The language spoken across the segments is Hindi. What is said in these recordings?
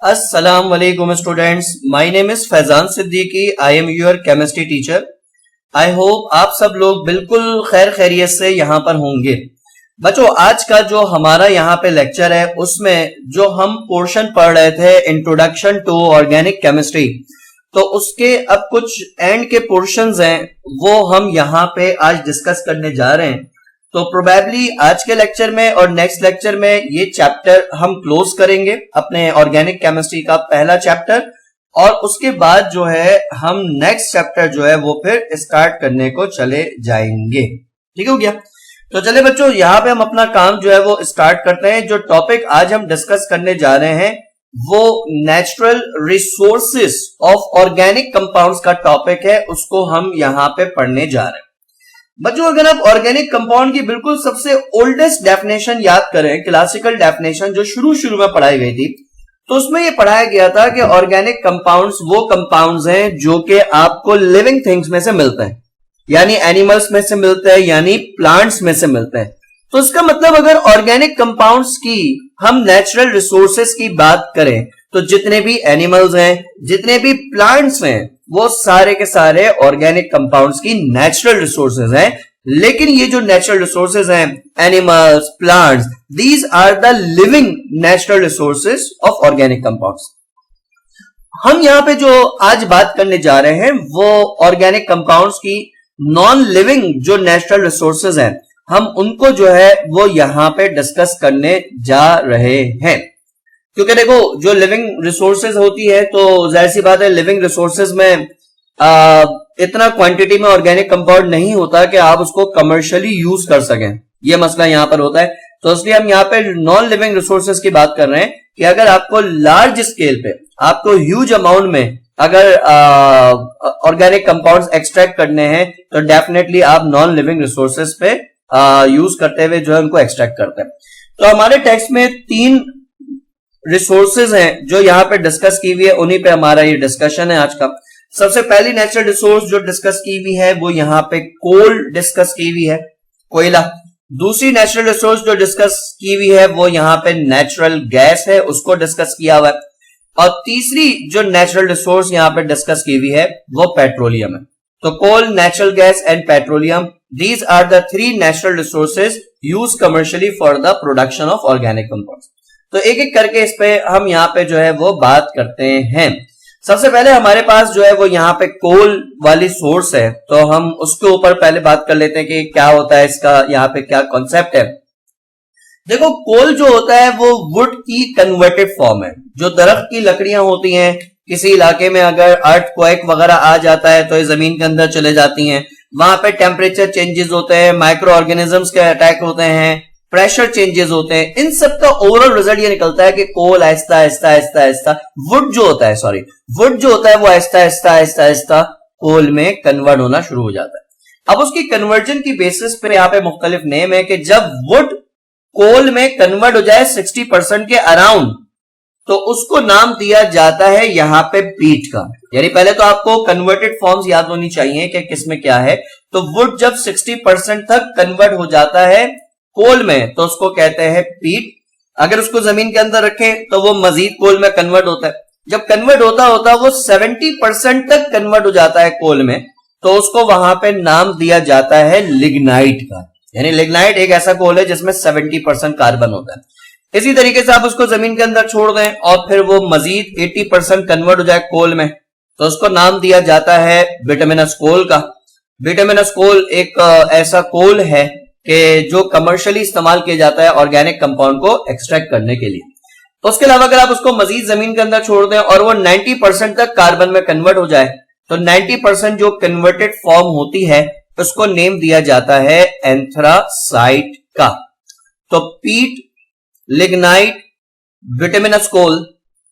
Assalamu alaikum students. My name is Faizan Siddiqui. I am your chemistry teacher. I hope आप सब लोग बिल्कुल खैर खैरियत से यहाँ पर होंगे। बच्चों, आज का जो हमारा यहाँ पे लेक्चर है उसमें जो हम पोर्शन पढ़ रहे थे इंट्रोडक्शन टू ऑर्गेनिक केमिस्ट्री, तो उसके अब कुछ एंड के पोर्शंस हैं वो हम यहाँ पे आज डिस्कस करने जा रहे हैं। तो प्रोबेबली आज के लेक्चर में और नेक्स्ट लेक्चर में ये चैप्टर हम क्लोज करेंगे, अपने ऑर्गेनिक केमिस्ट्री का पहला चैप्टर, और उसके बाद जो है हम नेक्स्ट चैप्टर जो है वो फिर स्टार्ट करने को चले जाएंगे। ठीक हो गया? तो चले बच्चों, यहाँ पे हम अपना काम जो है वो स्टार्ट करते हैं। जो टॉपिक आज हम डिस्कस करने जा रहे हैं वो natural resources of organic compounds का टॉपिक है, उसको हम यहाँ पे पढ़ने जा रहे हैं। बच्चों, अगर आप ऑर्गेनिक कंपाउंड की बिल्कुल सबसे ओल्डेस्ट डेफिनेशन याद करें, क्लासिकल डेफिनेशन जो शुरू में पढ़ाई गई थी, तो उसमें ये पढ़ाया गया था कि ऑर्गेनिक कंपाउंड्स वो कंपाउंड्स हैं जो कि आपको लिविंग थिंग्स में से मिलते हैं, यानी एनिमल्स में से मिलते हैं, यानी प्लांट्स में से मिलते हैं। तो इसका मतलब अगर ऑर्गेनिक कंपाउंड्स की हम नेचुरल रिसोर्सेस की बात करें तो जितने भी एनिमल्स हैं, जितने भी प्लांट्स हैं, वो सारे के सारे ऑर्गेनिक कंपाउंड्स की नेचुरल रिसोर्सेज हैं। लेकिन ये जो नेचुरल रिसोर्सेज हैं, animals, plants, these are the living natural resources of organic compounds. हम यहां पे जो आज बात करने जा रहे हैं वो ऑर्गेनिक कंपाउंड्स की नॉन लिविंग जो नेचुरल रिसोर्सेज हैं, हम उनको जो है वो यहां पे डिस्कस करने जा रहे हैं। क्योंकि देखो, जो लिविंग रिसोर्सेज होती है तो जाहिर सी बात है लिविंग रिसोर्सेज में इतना क्वांटिटी में ऑर्गेनिक कंपाउंड नहीं होता कि आप उसको कमर्शियली यूज कर सकें, ये मसला यहां पर होता है। तो इसलिए हम यहाँ पे नॉन लिविंग रिसोर्सेज की बात कर रहे हैं कि अगर आपको लार्ज स्केल पे, आपको ह्यूज अमाउंट में अगर ऑर्गेनिक कंपाउंड्स एक्सट्रैक्ट करने हैं तो डेफिनेटली आप नॉन लिविंग रिसोर्सेज पे यूज करते हुए जो है उनको एक्सट्रैक्ट करते हैं। तो हमारे टेक्स्ट में 3 रिसोर्सेज हैं जो यहाँ पे डिस्कस की हुई है, उन्हीं पे हमारा ये डिस्कशन है आज का। सबसे पहली नेचुरल रिसोर्स जो डिस्कस की हुई है वो यहाँ पे कोल डिस्कस की हुई है, कोयला। दूसरी नेचुरल रिसोर्स जो डिस्कस की हुई है वो यहाँ पे नेचुरल गैस है, उसको डिस्कस किया हुआ है। और तीसरी जो नेचुरल रिसोर्स यहाँ पे डिस्कस की हुई है वो पेट्रोलियम है। तो coal, natural gas and petroleum, these are the 3 natural resources use commercially for the production of organic compounds. तो एक एक करके इस पे हम यहाँ पे जो है वो बात करते हैं। सबसे पहले हमारे पास जो है वो यहाँ पे कोल वाली सोर्स है, तो हम उसके ऊपर पहले बात कर लेते हैं कि क्या होता है, इसका यहाँ पे क्या कॉन्सेप्ट है। देखो, कोल जो होता है वो वुड की कन्वर्टेड फॉर्म है। जो दरख्त की लकड़ियां होती हैं, किसी इलाके में अगर अर्थक्वेक वगैरह आ जाता है तो ये जमीन के अंदर चले जाती हैं, वहां पे टेम्परेचर चेंजेस होते हैं, माइक्रो ऑर्गेनिजम्स के अटैक होते हैं, प्रेशर चेंजेस होते हैं। इन सब का ओवरऑल रिजल्ट ये निकलता है कि कोल आहिस्ता आहिस्ता आहिस्ता आहिस्ता वुड जो होता है वो आहिस्ता आहिस्ता आहिस्ता आहिस्ता कोल में कन्वर्ट होना शुरू हो जाता है। अब उसकी कन्वर्जन की बेसिस पे यहाँ पे मुख्तलिफ नेम है कि जब वुड कोल में कन्वर्ट हो जाए 60% के अराउंड, तो उसको नाम दिया जाता है यहाँ पे पीट का। यानी पहले तो आपको कन्वर्टेड फॉर्म्स याद होनी चाहिए कि किसमें क्या है। तो वुड जब 60% तक कन्वर्ट हो जाता है कोल में तो उसको कहते हैं पीट। अगर उसको जमीन के अंदर रखें तो वो मजीद कोल में कन्वर्ट होता है। जब कन्वर्ट होता वो 70% तक कन्वर्ट हो जाता है कोल में, तो उसको वहां पे नाम दिया जाता है लिग्नाइट का। यानी लिग्नाइट एक ऐसा कोल है जिसमें 70% कार्बन होता है। इसी तरीके से आप उसको जमीन के अंदर छोड़ दें और फिर वो मजीद 80% कन्वर्ट हो जाए कोल में, तो उसको नाम दिया जाता है बिटुमिनस कोल का। बिटुमिनस कोल एक ऐसा कोल है कि जो कमर्शियली इस्तेमाल किया जाता है ऑर्गेनिक कंपाउंड को एक्सट्रैक्ट करने के लिए। उसके अलावा अगर आप उसको मजीद जमीन के अंदर छोड़ दें और वो 90% तक कार्बन में कन्वर्ट हो जाए, तो 90% जो कन्वर्टेड फॉर्म होती है उसको नेम दिया जाता है एंथ्रासाइट का। तो peat, lignite, bituminous coal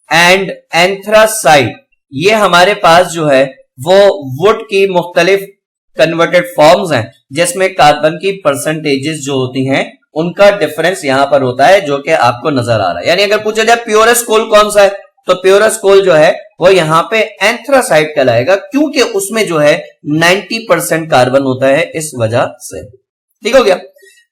and anthracite, ये हमारे पास जो है वो वुड की मुख्तलिफ कन्वर्टेड फॉर्म्स हैं जिसमें कार्बन की परसेंटेजेस जो होती हैं उनका डिफरेंस यहां पर होता है, जो कि आपको नजर आ रहा है। यानी अगर पूछा जाए प्योरेस्ट कोल कौन सा है, तो प्योरेस्ट कोल जो है वो यहां पे एंथ्रासाइट कहलाएगा, क्योंकि उसमें जो है 90% कार्बन होता है, इस वजह से। ठीक हो गया?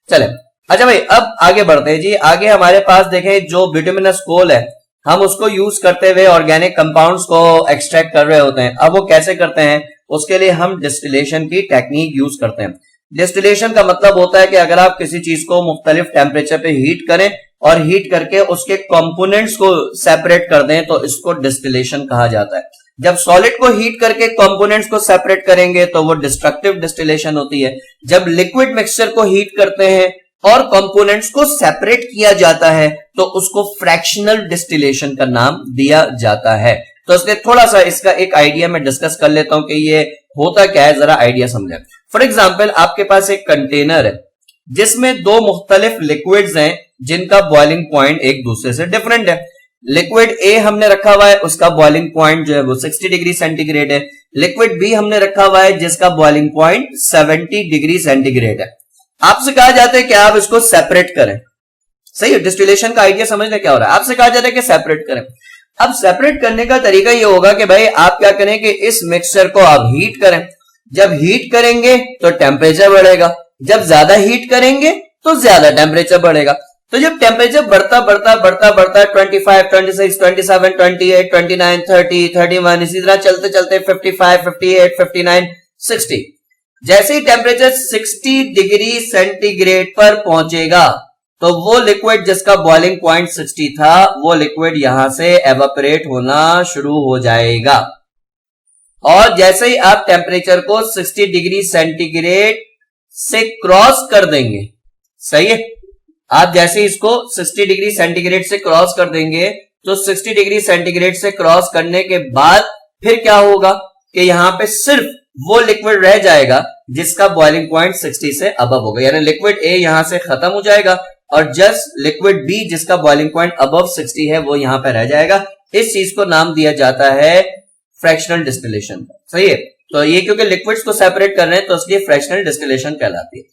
चले अच्छा भाई, अब आगे बढ़ते हैं जी। आगे हमारे पास देखें जो बिटुमिनस कोल है, हम उसको यूज करते हुए ऑर्गेनिक कंपाउंड्स को एक्सट्रैक्ट कर रहे होते हैं। अब वो कैसे करते हैं, उसके लिए हम डिस्टिलेशन की टेक्निक यूज करते हैं। डिस्टिलेशन का मतलब होता है कि अगर आप किसी चीज को मुख्तलिफ टेम्परेचर पे हीट करें और हीट करके उसके कंपोनेंट्स को सेपरेट कर दें तो इसको डिस्टिलेशन कहा जाता है। जब सॉलिड को हीट करके कंपोनेंट्स को सेपरेट करेंगे तो वो डिस्ट्रक्टिव डिस्टिलेशन होती है। जब लिक्विड मिक्सचर को हीट करते हैं और कंपोनेंट्स को सेपरेट किया जाता है तो उसको फ्रैक्शनल डिस्टिलेशन का नाम दिया जाता है। तो इसलिए थोड़ा सा इसका एक आइडिया मैं डिस्कस कर लेता हूं कि ये होता क्या है, जरा आइडिया समझें। फॉर एग्जाम्पल, आपके पास एक कंटेनर है जिसमें दो मुख्तलिफ लिक्विड्स हैं जिनका बॉइलिंग पॉइंट एक दूसरे से डिफरेंट है। लिक्विड ए हमने रखा हुआ है, उसका बॉइलिंग पॉइंट जो है वो 60 डिग्री सेंटीग्रेड है। लिक्विड बी हमने रखा हुआ है जिसका बॉइलिंग पॉइंट 70 डिग्री सेंटीग्रेड है। आपसे कहा जाता है कि आप इसको सेपरेट करें। सही है, डिस्टिलेशन का आइडिया समझना क्या हो रहा है। आपसे कहा जाता है कि सेपरेट करें। अब सेपरेट करने का तरीका ये होगा कि भाई आप क्या करें कि इस मिक्सचर को आप हीट करें। जब हीट करेंगे तो टेम्परेचर बढ़ेगा, जब ज्यादा हीट करेंगे तो ज्यादा टेम्परेचर बढ़ेगा। तो जब टेम्परेचर बढ़ता बढ़ता बढ़ता बढ़ता 25, 26, 27, 28, 29, 30, 31 इसी तरह चलते चलते 55, 58, 59, 60, जैसे ही टेम्परेचर 60 डिग्री सेंटीग्रेड पर पहुंचेगा तो वो लिक्विड जिसका बॉइलिंग पॉइंट 60 था वो लिक्विड यहां से एवापोरेट होना शुरू हो जाएगा। और जैसे ही आप टेम्परेचर को 60 डिग्री सेंटीग्रेड से क्रॉस कर देंगे, सही है, आप जैसे इसको 60 डिग्री सेंटीग्रेड से क्रॉस कर देंगे तो 60 डिग्री सेंटीग्रेड से क्रॉस करने के बाद फिर क्या होगा कि यहां पे सिर्फ वो लिक्विड रह जाएगा जिसका बॉइलिंग पॉइंट 60 से अबव होगा। यानी लिक्विड ए यहां से खत्म हो जाएगा और जस्ट लिक्विड बी जिसका बॉइलिंग पॉइंट अबव 60 है वो यहां पे रह जाएगा। इस चीज को नाम दिया जाता है फ्रैक्शनल डिस्टिलेशन। सही है, तो ये क्योंकि लिक्विड्स को सेपरेट कर रहे हैं तो इसलिए फ्रैक्शनल डिस्टिलेशन कहलाती है।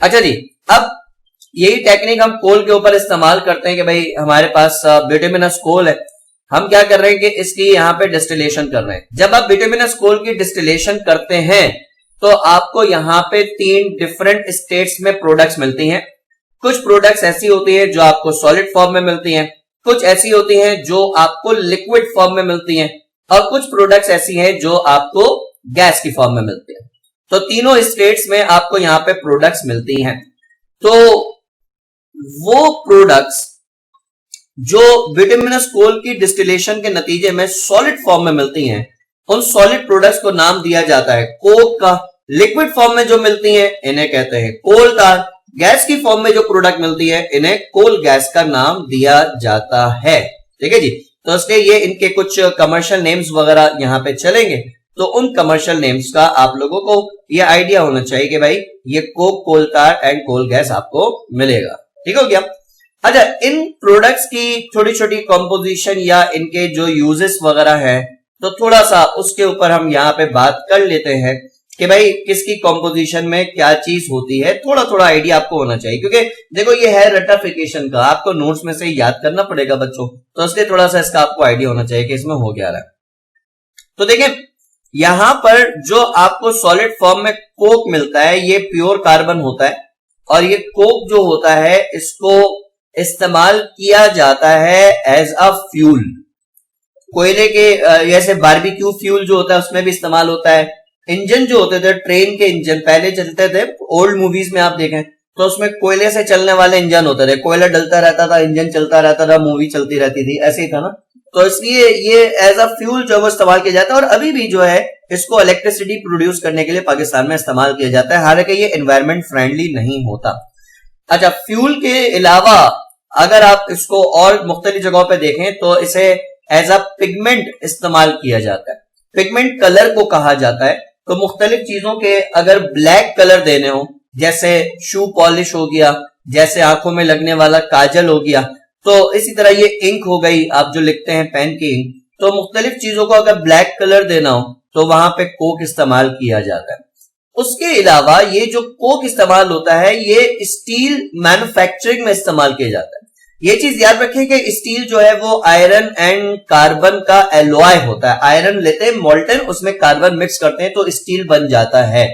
अच्छा जी, अब यही टेक्निक हम कोल के ऊपर इस्तेमाल करते हैं कि भाई हमारे पास बिटुमिनस कोल है, हम क्या कर रहे हैं कि इसकी यहां पे डिस्टिलेशन कर रहे हैं। जब आप बिटुमिनस कोल की डिस्टिलेशन करते हैं तो आपको यहां पे 3 डिफरेंट स्टेट्स में प्रोडक्ट्स मिलती हैं। कुछ प्रोडक्ट्स ऐसी होती है जो आपको सॉलिड फॉर्म में मिलती हैं, कुछ ऐसी होती हैं जो आपको लिक्विड फॉर्म में मिलती हैं और कुछ प्रोडक्ट्स ऐसी हैं जो आपको गैस की फॉर्म में मिलती हैं। तो तीनों स्टेट्स में आपको यहां पे प्रोडक्ट्स मिलती हैं। तो वो प्रोडक्ट्स जो बिटुमिनस कोल की डिस्टिलेशन के नतीजे में सॉलिड फॉर्म में मिलती हैं, उन सॉलिड प्रोडक्ट्स को नाम दिया जाता है कोक का। लिक्विड फॉर्म में जो मिलती हैं इन्हें कहते हैं कोल tar। गैस की फॉर्म में जो प्रोडक्ट मिलती है इन्हें कोल गैस का नाम दिया जाता है। ठीक है जी, तो इसलिए ये इनके कुछ कमर्शियल नेम्स वगैरह यहां पे चलेंगे, तो उन कमर्शियल नेम्स का आप लोगों को ये आइडिया होना चाहिए कि भाई ये coke, coal tar and coal gas आपको मिलेगा। ठीक हो गया। अच्छा, इन प्रोडक्ट्स की छोटी छोटी कंपोजिशन या इनके जो यूजेस वगैरह है तो थोड़ा सा उसके ऊपर हम यहाँ पे बात कर लेते हैं कि भाई किसकी कंपोजिशन में क्या चीज होती है। थोड़ा थोड़ा आइडिया आपको होना चाहिए क्योंकि देखो ये है रटाफिकेशन का, आपको नोट्स में से याद करना पड़ेगा बच्चों, तो इसलिए थोड़ा सा इसका आपको आइडिया होना चाहिए कि इसमें हो क्या रहा है। तो देखें यहां पर जो आपको सॉलिड फॉर्म में कोक मिलता है ये प्योर कार्बन होता है और ये कोक जो होता है इसको इस्तेमाल किया जाता है एज अ फ्यूल। कोयले के जैसे बारबेक्यू फ्यूल जो होता है उसमें भी इस्तेमाल होता है। इंजन जो होते थे, ट्रेन के इंजन पहले चलते थे, ओल्ड मूवीज में आप देखें तो उसमें कोयले से चलने वाले इंजन होते थे, कोयला डलता रहता था, इंजन चलता रहता था, मूवी चलती रहती थी, ऐसे ही था ना। तो इसलिए ये एज अ फ्यूल जो वो इस्तेमाल किया जाता है और अभी भी जो है इसको इलेक्ट्रिसिटी प्रोड्यूस करने के लिए पाकिस्तान में इस्तेमाल किया जाता है, हालांकि ये एनवायरमेंट फ्रेंडली नहीं होता। अच्छा, फ्यूल के अलावा अगर आप इसको और मुख्तलिफ जगहों पे देखें तो इसे एज अ पिगमेंट इस्तेमाल किया जाता है। पिगमेंट कलर को कहा जाता है। तो मुख्तलिफ चीजों के अगर ब्लैक कलर देने हो, जैसे शू पॉलिश हो गया, जैसे आंखों में लगने वाला काजल हो गया, तो इसी तरह ये इंक हो गई, आप जो लिखते हैं पेन की इंक, तो मुख्तलिफ चीजों को अगर ब्लैक कलर देना हो तो वहां पे कोक इस्तेमाल किया जाता है। उसके अलावा ये जो कोक इस्तेमाल होता है ये स्टील मैन्युफैक्चरिंग में इस्तेमाल किया जाता है। ये चीज याद रखें कि स्टील जो है वो आयरन एंड कार्बन का एलॉय होता है। आयरन लेते हैं मोल्टन, उसमें कार्बन मिक्स करते हैं तो स्टील बन जाता है।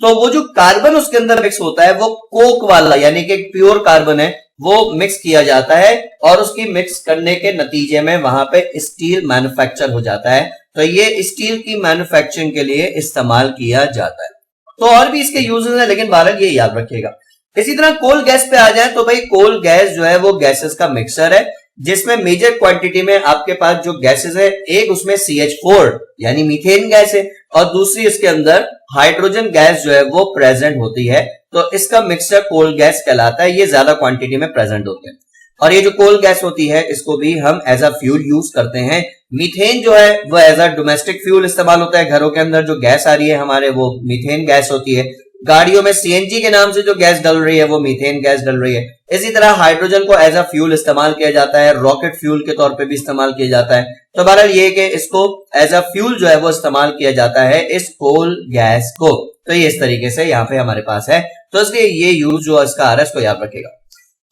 तो वो जो कार्बन उसके अंदर मिक्स होता है वो कोक वाला, यानी कि प्योर कार्बन है, वो मिक्स किया जाता है और उसकी मिक्स करने के नतीजे में वहां पे स्टील मैन्युफैक्चर हो जाता है। तो ये स्टील की मैन्युफैक्चरिंग के लिए इस्तेमाल किया जाता है। तो और भी इसके यूजेस हैं, लेकिन बहरहाल ये याद रखिएगा। इसी तरह कोल गैस पे आ जाए तो भाई कोल गैस जो है वो गैसेस का मिक्सचर है, जिसमें मेजर क्वांटिटी में आपके पास जो गैसेस है, एक उसमें CH4 यानी मीथेन गैस है और दूसरी इसके अंदर हाइड्रोजन गैस जो है वो प्रेजेंट होती है। तो इसका मिक्सचर कोल गैस कहलाता है। ये ज्यादा क्वांटिटी में प्रेजेंट होते हैं और ये जो कोल गैस होती है इसको भी हम एज अ फ्यूल यूज करते हैं। मीथेन जो है वो एज अ डोमेस्टिक फ्यूल इस्तेमाल होता है। घरों के अंदर जो गैस आ रही है हमारे, वो मीथेन गैस होती है। गाड़ियों में CNG के नाम से जो गैस डल रही है वो मीथेन गैस डल रही है। इसी तरह हाइड्रोजन को एज अ फ्यूल इस्तेमाल किया जाता है, रॉकेट फ्यूल के तौर पे भी इस्तेमाल किया जाता है। तो बहरहाल ये कि इसको एज अ फ्यूल जो है वो इस्तेमाल किया जाता है इस कोल गैस को। तो ये इस तरीके से यहाँ पे हमारे पास है, तो इसलिए ये यूज जो इसका आ रहा है इसको याद रखेगा।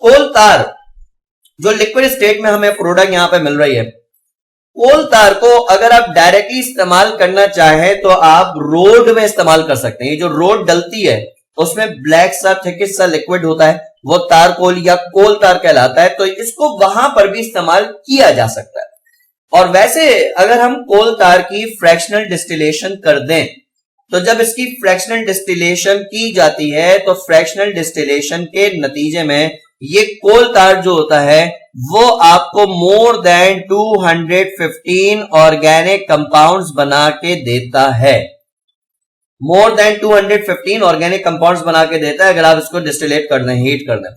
कोल तार जो लिक्विड स्टेट में हमें प्रोडक्ट यहाँ पे मिल रही है, कोल तार को अगर आप डायरेक्टली इस्तेमाल करना चाहें तो आप रोड में इस्तेमाल कर सकते हैं। ये जो रोड डलती है उसमें ब्लैक सा थिकिस सा लिक्विड होता है, वो तार कोल या कोल तार कहलाता है। तो इसको वहां पर भी इस्तेमाल किया जा सकता है। और वैसे अगर हम कोल तार की फ्रैक्शनल डिस्टिलेशन कर दें तो जब इसकी फ्रैक्शनल डिस्टिलेशन की जाती है तो फ्रैक्शनल डिस्टिलेशन के नतीजे में ये कोल तार जो होता है वो आपको मोर देन 215 ऑर्गेनिक कंपाउंड्स बना के देता है। मोर देन 215 ऑर्गेनिक कंपाउंड्स बना के देता है अगर आप इसको डिस्टिलेट कर दें, हीट कर दें।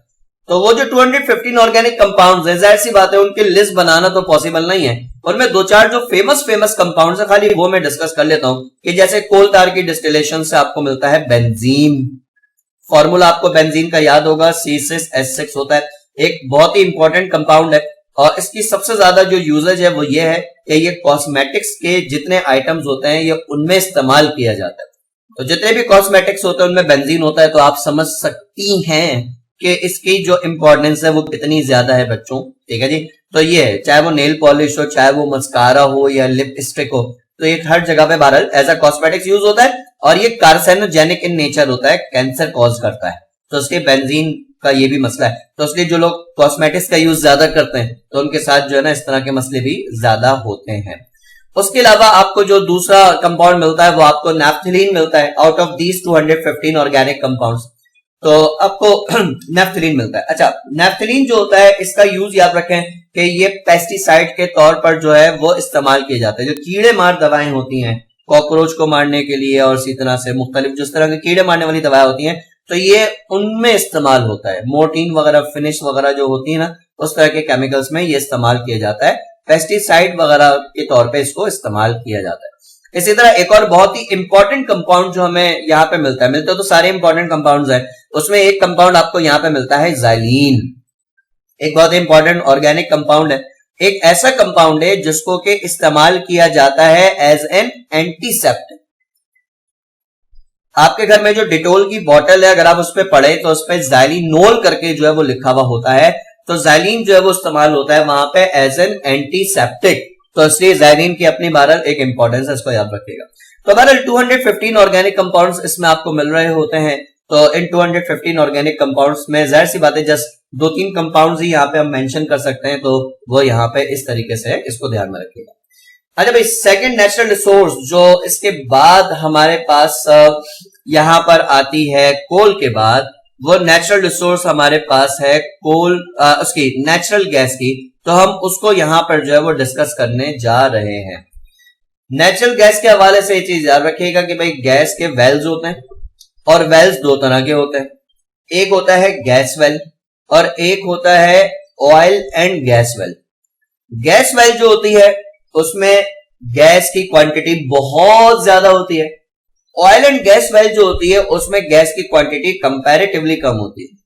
तो वो जो 215 ऑर्गेनिक कंपाउंड्स है, जाहिर सी बात है उनकी लिस्ट बनाना तो पॉसिबल नहीं है। उनमें दो चार जो फेमस कंपाउंड्स है खाली वो मैं डिस्कस कर लेता हूं कि जैसे कोल तार की डिस्टिलेशन से आपको मिलता है बेंजीन। फॉर्मूला आपको बेंजीन का याद होगा, C6H6 होता है। एक बहुत ही इंपॉर्टेंट कंपाउंड है और इसकी सबसे ज्यादा जो यूजेज है वो ये है कि ये कॉस्मेटिक्स के जितने आइटम्स होते हैं ये उनमें इस्तेमाल किया जाता है। तो जितने भी कॉस्मेटिक्स होते हैं उनमें बेंजीन होता है। तो आप समझ सकती हैं कि इसकी जो इंपॉर्टेंस है वो कितनी ज्यादा है बच्चों, ठीक है जी। तो ये है, चाहे वो नेल पॉलिश हो, चाहे वो मस्कारा हो या लिपस्टिक हो, तो ये हर जगह पे बहरहाल एज अ कॉस्मेटिक्स यूज होता है और ये कार्सिनोजेनिक इन नेचर होता है, कैंसर कॉज करता है। तो इसलिए बेंजीन का ये भी मसला है। तो इसलिए जो लोग कॉस्मेटिक्स का यूज ज्यादा करते हैं तो उनके साथ जो है ना इस तरह के मसले भी ज्यादा होते हैं। उसके अलावा आपको जो दूसरा कंपाउंड मिलता है वो आपको नैफ्थलीन मिलता है। Out of these 215 organic compounds तो आपको नैफ्थलीन मिलता है। अच्छा, नैफ्थलीन जो होता है इसका यूज याद रखें कि ये पेस्टिसाइड के तौर पर जो है वो इस्तेमाल किए जाते हैं। जो कीड़े मार दवाएं होती हैं कॉकरोच को मारने के लिए और इसी तरह से मुख्तलिफ जिस तरह के कीड़े मारने वाली दवाएं होती हैं तो ये उनमें इस्तेमाल होता है। मोर्टीन वगैरह, फिनिश वगैरह जो होती है ना, उस तरह के केमिकल्स में ये इस्तेमाल किया जाता है। पेस्टिसाइड वगैरह के तौर पे इसको इस्तेमाल किया जाता है। इसी तरह एक और बहुत ही इंपॉर्टेंट कंपाउंड जो हमें यहाँ पे मिलता है, मिलते तो सारे इंपॉर्टेंट कंपाउंड्स हैं, उसमें एक कंपाउंड आपको यहाँ पे मिलता है ज़ाइलीन। एक बहुत इंपॉर्टेंट ऑर्गेनिक कंपाउंड है। एक ऐसा कंपाउंड है जिसको के इस्तेमाल किया जाता है एज एन एंटीसेप्टिक। आपके घर में जो डिटोल की बोतल है अगर आप उस पर पढ़े तो उस पर ज़ाइलिनोल करके जो है वो लिखा हुआ होता है। तो ज़ाइलीन जो है वो इस्तेमाल होता है वहां पे एज एन एंटीसेप्टिक। तो इसलिए ज़ाइलीन की अपनी बहरहाल एक इंपॉर्टेंस है, इसको याद रखिएगा। तो बहरहाल 215 ऑर्गेनिक कंपाउंड्स इसमें आपको मिल रहे होते हैं। तो इन 215 ऑर्गेनिक कंपाउंड्स में जाहिर सी बात है जस्ट 2-3 कंपाउंड्स ही यहाँ पे हम मेंशन कर सकते हैं। तो वो यहाँ पे इस तरीके से है, इसको ध्यान में रखिएगा। अच्छा भाई, सेकंड नेचुरल रिसोर्स जो इसके बाद हमारे पास यहां पर आती है कोल के बाद, वो नेचुरल रिसोर्स हमारे पास है कोल उसकी नेचुरल गैस की। तो हम उसको यहां पर जो है वो डिस्कस करने जा रहे हैं। नेचुरल गैस के हवाले से ये चीज याद रखिएगा कि भाई गैस के वेल्स होते हैं और वेल्स दो तरह के होते हैं। एक होता है गैस वेल और एक होता है oil and gas well. Gas well जो होती है उसमें गैस की क्वांटिटी बहुत ज्यादा होती है। ऑयल एंड गैस वेल जो होती है उसमें गैस की क्वांटिटी कंपैरेटिवली कम होती है।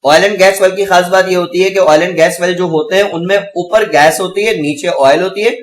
ऑयल एंड गैस वेल की खास बात ये होती है कि ऑयल एंड गैस वेल जो होते हैं उनमें ऊपर गैस होती है, नीचे ऑयल होती है।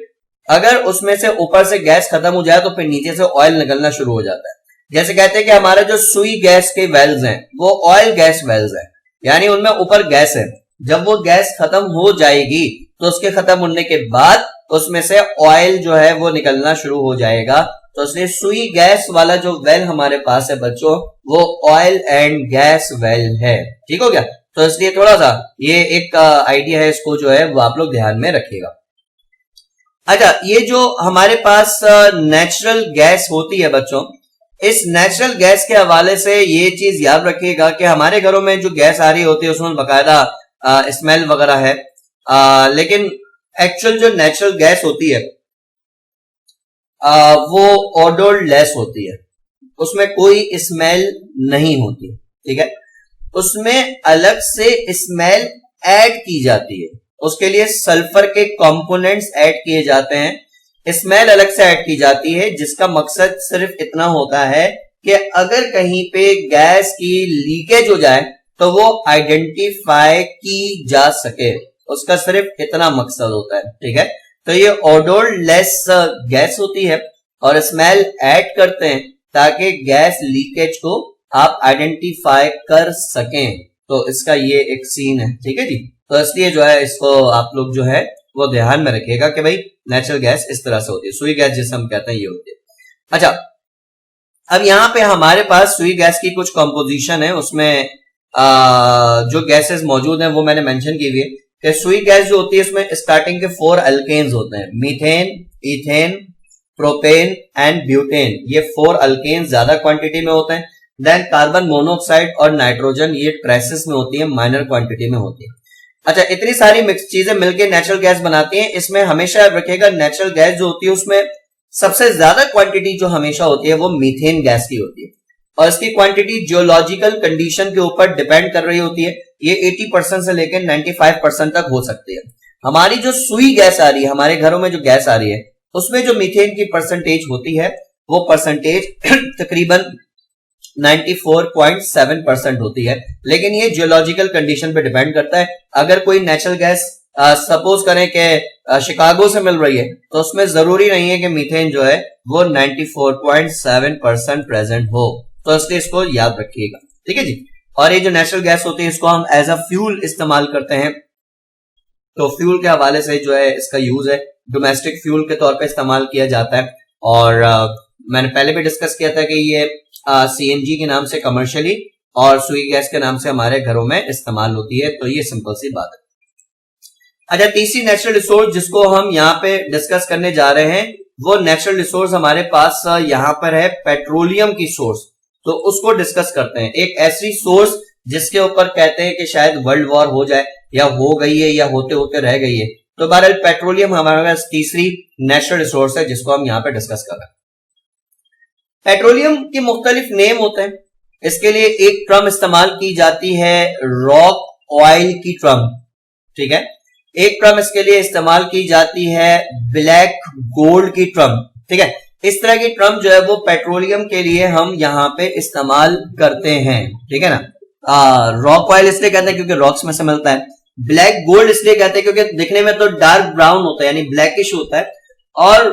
अगर उसमें से ऊपर से गैस खत्म हो जाए तो फिर नीचे से ऑयल निकलना शुरू हो जाता है। जैसे कहते हैं कि हमारे जो सुई गैस के वेल्स हैं वो ऑयल गैस वेल्स हैं, यानी उनमें ऊपर गैस है। जब वो गैस खत्म हो जाएगी तो उसके खत्म होने के बाद उसमें से ऑयल जो है वो निकलना शुरू हो जाएगा। तो इसलिए सुई गैस वाला जो वेल हमारे पास है बच्चों वो ऑयल एंड गैस वेल है। ठीक हो गया। तो इसलिए थोड़ा सा ये एक आइडिया है, इसको जो है वो आप लोग ध्यान में रखिएगा। अच्छा, ये जो हमारे पास नेचुरल गैस होती है बच्चों, इस नेचुरल गैस के हवाले से ये चीज याद रखिएगा कि हमारे घरों में जो गैस आ रही होती है उसमें बकायदा स्मेल वगैरह है, लेकिन एक्चुअल जो नेचुरल गैस होती है वो ऑडर लेस होती है, उसमें कोई स्मेल नहीं होती, ठीक है। उसमें अलग से स्मेल ऐड की जाती है, उसके लिए सल्फर के कंपोनेंट्स ऐड किए जाते हैं, स्मेल अलग से ऐड की जाती है, जिसका मकसद सिर्फ इतना होता है कि अगर कहीं पे गैस की लीकेज हो जाए तो वो आइडेंटिफाई की जा सके, उसका सिर्फ इतना मकसद होता है, ठीक है। तो ये ऑडर लेस गैस होती है और स्मेल ऐड करते हैं ताकि गैस लीकेज को आप आइडेंटिफाई कर सकें। तो इसका ये एक सीन है, ठीक है जी। तो इसलिए जो है इसको आप लोग जो है वो ध्यान में रखिएगा कि भाई नेचुरल गैस इस तरह से होती है, सुई गैस जिसे हम कहते हैं ये होती है। अच्छा, अब यहाँ पे हमारे पास सुई गैस की कुछ कंपोजिशन है, उसमें जो गैसेस मौजूद हैं वो मैंने मेंशन की हुई है कि सुई गैस जो होती है इसमें स्टार्टिंग के 4 अल्केन्स होते हैं, methane, ethane, propane and butane. ये 4 अल्केन्स ज्यादा क्वांटिटी में होते हैं। देन कार्बन मोनोऑक्साइड और नाइट्रोजन, ये ट्रेसेस में होती है, माइनर क्वांटिटी में होती है। अच्छा, इतनी सारी मिक्स चीजें मिलकर नेचुरल गैस बनाती हैं। इसमें हमेशा याद रखिएगा नेचुरल गैस जो होती है उसमें सबसे ज्यादा क्वांटिटी जो हमेशा होती है वो मीथेन गैस की होती है, और इसकी क्वांटिटी जियोलॉजिकल कंडीशन के ऊपर डिपेंड कर रही होती है। ये 80% से लेकर 95% तक हो सकती है। हमारी जो सुई गैस आ रही है, हमारे घरों में जो गैस आ रही है, उसमें जो मीथेन की परसेंटेज होती है वो परसेंटेज तकरीबन 94.7% होती है। लेकिन ये जियोलॉजिकल कंडीशन पे डिपेंड करता है। अगर कोई नेचुरल गैस सपोज करें कि शिकागो से मिल रही है तो उसमें जरूरी नहीं है कि मीथेन जो है वो 94.7% प्रेजेंट हो, तो इसलिए इसको याद रखिएगा, ठीक है जी। और ये जो नेचुरल गैस होती है इसको हम एज अ फ्यूल इस्तेमाल करते हैं, तो फ्यूल के हवाले से जो है इसका यूज है, डोमेस्टिक फ्यूल के तौर पे इस्तेमाल किया जाता है। और मैंने पहले भी डिस्कस किया था कि ये सीएनजी के नाम से कमर्शियली और सुई गैस के नाम से हमारे घरों में इस्तेमाल होती है, तो ये सिंपल सी बात है। अच्छा, तीसरी नेचुरल रिसोर्स जिसको हम यहाँ पे डिस्कस करने जा रहे हैं वो नेचुरल रिसोर्स हमारे पास यहाँ पर है पेट्रोलियम की सोर्स, तो उसको डिस्कस करते हैं। एक ऐसी सोर्स जिसके ऊपर कहते हैं कि शायद वर्ल्ड वॉर हो जाए या हो गई है या होते होते रह गई है, तो बहरहाल पेट्रोलियम हमारे पास तीसरी नेचुरल रिसोर्स है जिसको हम यहाँ पे डिस्कस कर रहे हैं। पेट्रोलियम के मुख्तलिफ नेम होते हैं, इसके लिए एक टर्म इस्तेमाल की जाती है रॉक ऑयल की टर्म, ठीक है। एक टर्म इसके लिए इस्तेमाल की जाती है ब्लैक गोल्ड की टर्म, ठीक है। इस तरह की टर्म जो है वो पेट्रोलियम के लिए हम यहाँ पे इस्तेमाल करते हैं, ठीक है ना। रॉक ऑयल इसलिए कहते हैं क्योंकि रॉक्स में से मिलता है, ब्लैक गोल्ड इसलिए कहते हैं क्योंकि दिखने में तो डार्क ब्राउन होता है यानी ब्लैकिश होता है, और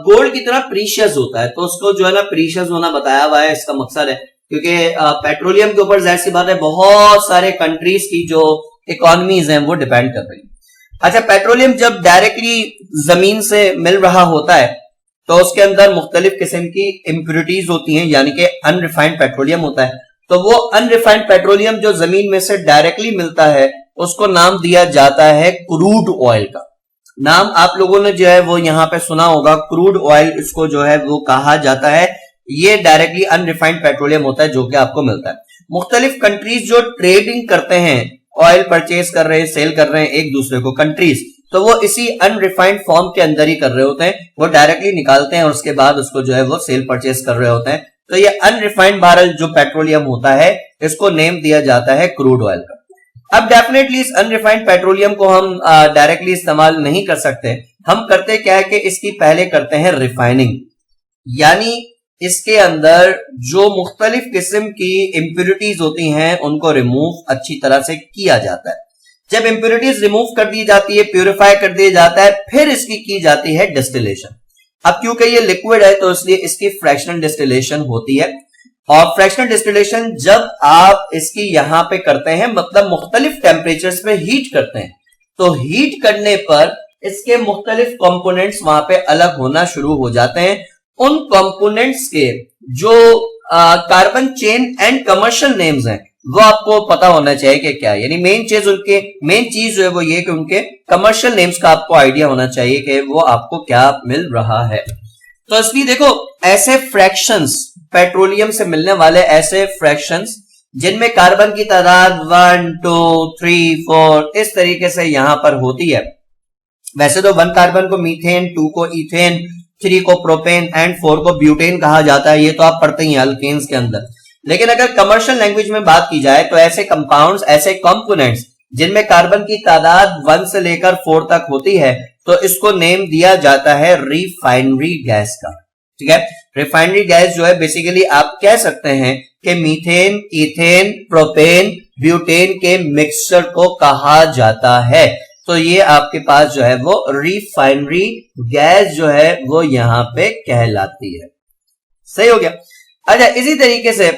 गोल्ड की तरह प्रीशियस होता है, तो उसको जो है ना प्रीशियस होना बताया हुआ है। इसका मकसद है क्योंकि पेट्रोलियम के ऊपर जाहिर सी बात है बहुत सारे कंट्रीज की जो इकोनॉमीज हैं वो डिपेंड कर रही है। अच्छा, पेट्रोलियम जब डायरेक्टली जमीन से मिल रहा होता है तो उसके अंदर मुख्तलिफ किस्म की इम्प्योरिटीज होती हैं, यानी कि अनरिफाइंड पेट्रोलियम होता है। तो वो अनरिफाइंड पेट्रोलियम जो जमीन में से डायरेक्टली मिलता है उसको नाम दिया जाता है क्रूड ऑयल का। नाम आप लोगों ने जो है वो यहाँ पे सुना होगा, क्रूड ऑयल इसको जो है वो कहा जाता है। ये डायरेक्टली अनरिफाइंड पेट्रोलियम होता है जो कि आपको मिलता है। मुख्तलिफ कंट्रीज जो ट्रेडिंग करते हैं, ऑयल परचेज कर रहे हैं, सेल कर रहे हैं एक दूसरे को कंट्रीज, तो वो इसी अनरिफाइंड फॉर्म के अंदर ही कर रहे होते हैं। वो डायरेक्टली निकालते हैं और उसके बाद उसको जो है वो सेल परचेज कर रहे होते हैं। तो ये अनरिफाइंड बैरल जो पेट्रोलियम होता है इसको नेम दिया जाता है क्रूड ऑयल का। अब डेफिनेटली इस अनरिफाइंड पेट्रोलियम को हम डायरेक्टली इस्तेमाल नहीं कर सकते। हम करते क्या है कि इसकी पहले करते हैं रिफाइनिंग, यानी इसके अंदर जो मुख्तलिफ किस्म की इम्प्योरिटीज होती हैं उनको रिमूव अच्छी तरह से किया जाता है। जब इम्प्योरिटीज रिमूव कर दी जाती है, प्यूरिफाई कर दिया जाता है, फिर इसकी की जाती है डिस्टिलेशन। अब क्योंकि ये लिक्विड है तो इसलिए इसकी फ्रैक्शनल डिस्टिलेशन होती है, और फ्रैक्शनल डिस्टिलेशन जब आप इसकी यहां पे करते हैं मतलब मुख्तलिफ टेम्परेचर्स पे हीट करते हैं, तो हीट करने पर इसके मुख्तलिफ कंपोनेंट्स वहां पे अलग होना शुरू हो जाते हैं। उन कंपोनेंट्स के जो carbon chain and commercial names हैं वो आपको पता होना चाहिए कि क्या है। यानी मेन चीज जो है वो ये कि उनके कमर्शियल नेम्स का आपको आइडिया होना चाहिए कि वो आपको क्या मिल रहा है। तो इसलिए देखो, ऐसे फ्रैक्शंस, पेट्रोलियम से मिलने वाले ऐसे फ्रैक्शंस जिनमें कार्बन की तादाद 1 2 3 4 इस तरीके से यहां पर होती है। वैसे तो 1 कार्बन को मीथेन, 2 को इथेन, 3 को प्रोपेन एंड 4 को ब्यूटेन कहा जाता है। ये तो आप पढ़ते ही हैं अल्केन्स के अंदर। लेकिन अगर कमर्शियल लैंग्वेज में बात की जाए तो ऐसे कंपाउंड्स, ऐसे कंपोनेंट्स जिनमें कार्बन की तादाद 1 से लेकर 4 तक होती है, तो इसको नेम दिया जाता है रिफाइनरी गैस का। ठीक है, रिफाइनरी गैस जो है बेसिकली आप कह सकते हैं कि मीथेन, इथेन, प्रोपेन, ब्यूटेन के मिक्सचर को कहा जाता है। तो ये आपके पास जो है वो रिफाइनरी गैस जो है वो यहां पे कहलाती है। सही हो गया। अच्छा, इसी तरीके से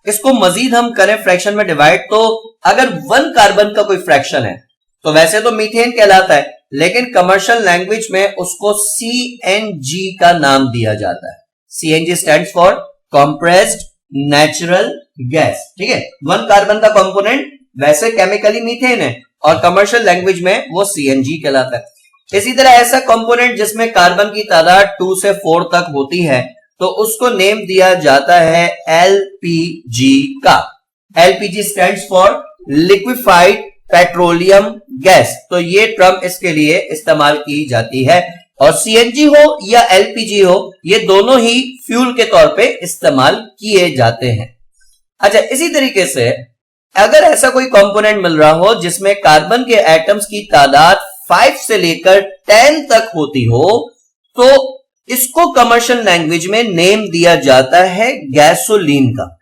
इसको मजीद हम करें फ्रैक्शन में डिवाइड, तो अगर 1 कार्बन का कोई फ्रैक्शन है तो वैसे तो मीथेन कहलाता है, लेकिन कमर्शियल लैंग्वेज में उसको CNG का नाम दिया जाता है। CNG stands for compressed natural gas. ठीक है, 1 कार्बन का कंपोनेंट वैसे केमिकली मीथेन है और कमर्शियल लैंग्वेज में वो CNG कहलाता है। इसी तरह ऐसा कंपोनेंट जिसमें कार्बन की तादाद 2 से 4 तक होती है तो उसको नेम दिया जाता है LPG का। LPG stands for liquefied petroleum gas. तो ये टर्म इसके लिए इस्तेमाल की जाती है। और CNG हो या LPG हो, ये दोनों ही फ्यूल के तौर पे इस्तेमाल किए जाते हैं। अच्छा, इसी तरीके से अगर ऐसा कोई कंपोनेंट मिल रहा हो जिसमें कार्बन के एटम्स की तादाद 5 से लेकर 10 तक होती हो, तो इसको कमर्शियल लैंग्वेज में नेम दिया जाता है गैसोलीन का।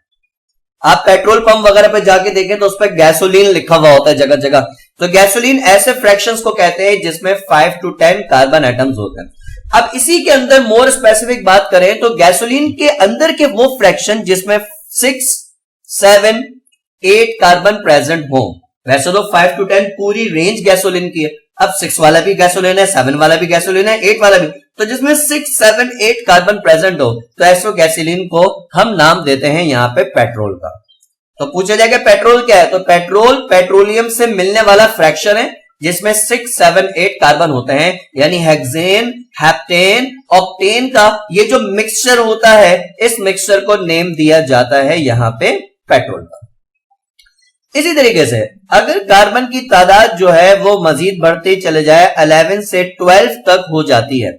आप पेट्रोल पंप वगैरह पे जाके देखें तो उस पर गैसोलीन लिखा हुआ होता है जगह जगह। तो गैसोलीन ऐसे फ्रैक्शंस को कहते हैं जिसमें 5 to 10 कार्बन एटम्स होते हैं। अब इसी के अंदर मोर स्पेसिफिक बात करें तो गैसोलीन के अंदर के वो फ्रैक्शन जिसमें 6, 7, 8 कार्बन प्रेजेंट हो। वैसे तो 5 to 10 पूरी रेंज गैसोलीन की है। अब 6 वाला भी गैसोलीन है, 7 वाला भी गैसोलीन है, 8 वाला भी। तो जिसमें 6, 7, 8 कार्बन प्रेजेंट हो तो ऐसे गैसोलीन को हम नाम देते हैं यहां पे पेट्रोल का। तो पूछा जाएगा पेट्रोल क्या है, तो पेट्रोल पेट्रोलियम से मिलने वाला फ्रैक्शन है जिसमें 6, 7, 8 कार्बन होते हैं। यानी हेक्सेन, हेप्टेन, ऑक्टेन का ये जो मिक्सचर होता है, इस मिक्सचर को नेम दिया जाता है यहां पे पेट्रोल का। इसी तरीके से अगर कार्बन की तादाद जो है वो मजीद बढ़ते चले जाए, 11 से 12 तक हो जाती है,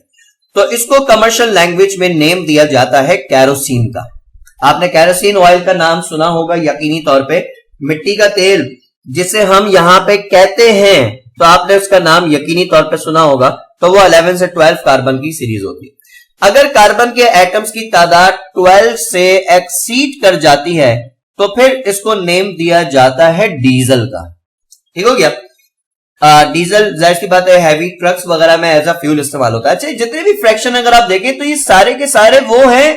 तो इसको कमर्शियल लैंग्वेज में नेम दिया जाता है कैरोसिन का। आपने कैरोसिन ऑयल का नाम सुना होगा यकीनी तौर पे। मिट्टी का तेल जिसे हम यहां पे कहते हैं, तो आपने उसका नाम यकीनी तौर पे सुना होगा। तो वो 11 से 12 कार्बन की सीरीज होती है। अगर कार्बन के एटम्स की तादाद 12 से एक्सीड कर जाती है तो फिर इसको नेम दिया जाता है डीजल का। ठीक हो गया। डीजल जाहिर सी बात है हैवी ट्रक्स वगैरह में एज अ फ्यूल इस्तेमाल होता है। अच्छा, जितने भी फ्रैक्शन अगर आप देखें तो ये सारे के सारे वो हैं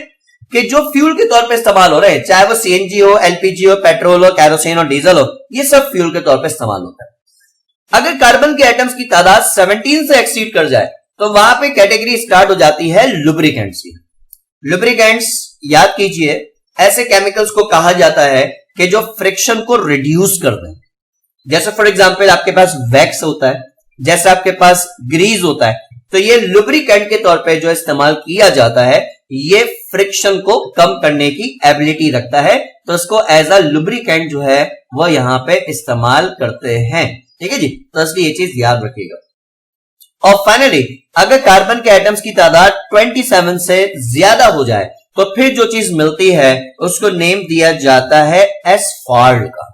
कि जो फ्यूल के तौर पे इस्तेमाल हो रहे हैं, चाहे वो CNG हो, LPG हो, पेट्रोल हो, कैरोसिन हो, डीजल हो, ये सब फ्यूल के तौर पे इस्तेमाल होता है। अगर कार्बन के एटम्स की तादाद 17 से एक्सीड कर जाए तो वहां पे कैटेगरी स्टार्ट हो जाती है लुब्रिकेंट्स की। लुब्रिकेंट्स याद कीजिए, ऐसे केमिकल्स को कहा जाता है कि जो फ्रिक्शन को रिड्यूस कर दें। जैसे फॉर एग्जांपल आपके पास वैक्स होता है, जैसे आपके पास ग्रीज होता है, तो ये लुब्रिकेंट के तौर पे जो इस्तेमाल किया जाता है, ये फ्रिक्शन को कम करने की एबिलिटी रखता है, तो इसको एज अ लुब्रिकेंट जो है वो यहां पे इस्तेमाल करते हैं। ठीक है जी, तो इसलिए ये चीज याद रखिएगा। और फाइनली अगर कार्बन के एटम्स की तादाद 27 से ज्यादा हो जाए तो फिर जो चीज मिलती है उसको नेम दिया जाता है एस्फाल्ट का।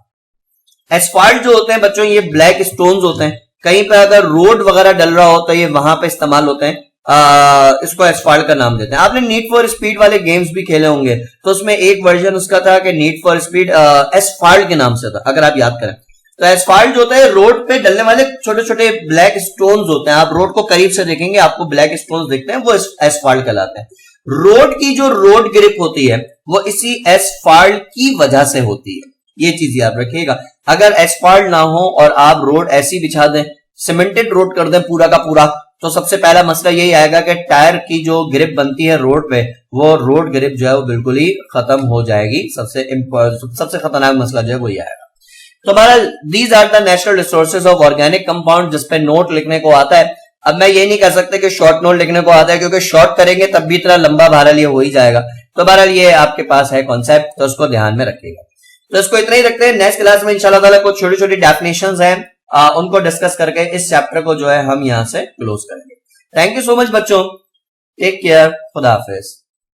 एस्फाल्ट जो होते हैं बच्चों, ये ब्लैक स्टोन्स होते हैं। कहीं पर अगर रोड वगैरह डल रहा हो तो ये वहां पे इस्तेमाल होते हैं। इसको एस्फाल्ट का नाम देते हैं। आपने नीड फॉर स्पीड वाले गेम्स भी खेले होंगे, तो उसमें एक वर्जन उसका था कि नीड फॉर स्पीड एस्फाल्ट के नाम से था, अगर आप याद करें। तो एस्फाल्ट जो होता है रोड पे डलने वाले छोटे छोटे ब्लैक स्टोन्स होते हैं। आप रोड को करीब से देखेंगे आपको ब्लैक स्टोन्स दिखते हैं, वो एस्फाल्ट कहलाते हैं। रोड की जो रोड ग्रिप होती है वो इसी एस्फाल्ट की वजह से होती है। ये चीज याद रखिएगा। अगर एस्फाल्ट ना हो और आप रोड ऐसी बिछा दें, सीमेंटेड रोड कर दें पूरा का पूरा, तो सबसे पहला मसला यही आएगा कि टायर की जो ग्रिप बनती है रोड पे, वो रोड ग्रिप जो है वो बिल्कुल ही खत्म हो जाएगी। सबसे खतरनाक मसला जो है वो ये आएगा। तो बहरहाल these are the natural resources of organic compound, जिसपे नोट लिखने को आता है। अब मैं ये नहीं कह सकता कि शॉर्ट नोट लिखने को आता है, क्योंकि शॉर्ट करेंगे तब भी इतना लंबा बहरहाल ये हो ही जाएगा। तो बहरहाल ये आपके पास है कॉन्सेप्ट, तो उसको ध्यान में रखिएगा। तो इसको इतना ही रखते हैं। नेक्स्ट क्लास में इंशाल्लाह ताला कुछ छोटी छोटी डेफिनेशंस हैं, उनको डिस्कस करके इस चैप्टर को जो है हम यहां से क्लोज करेंगे। थैंक यू सो मच बच्चों, टेक केयर, खुदा हाफिज।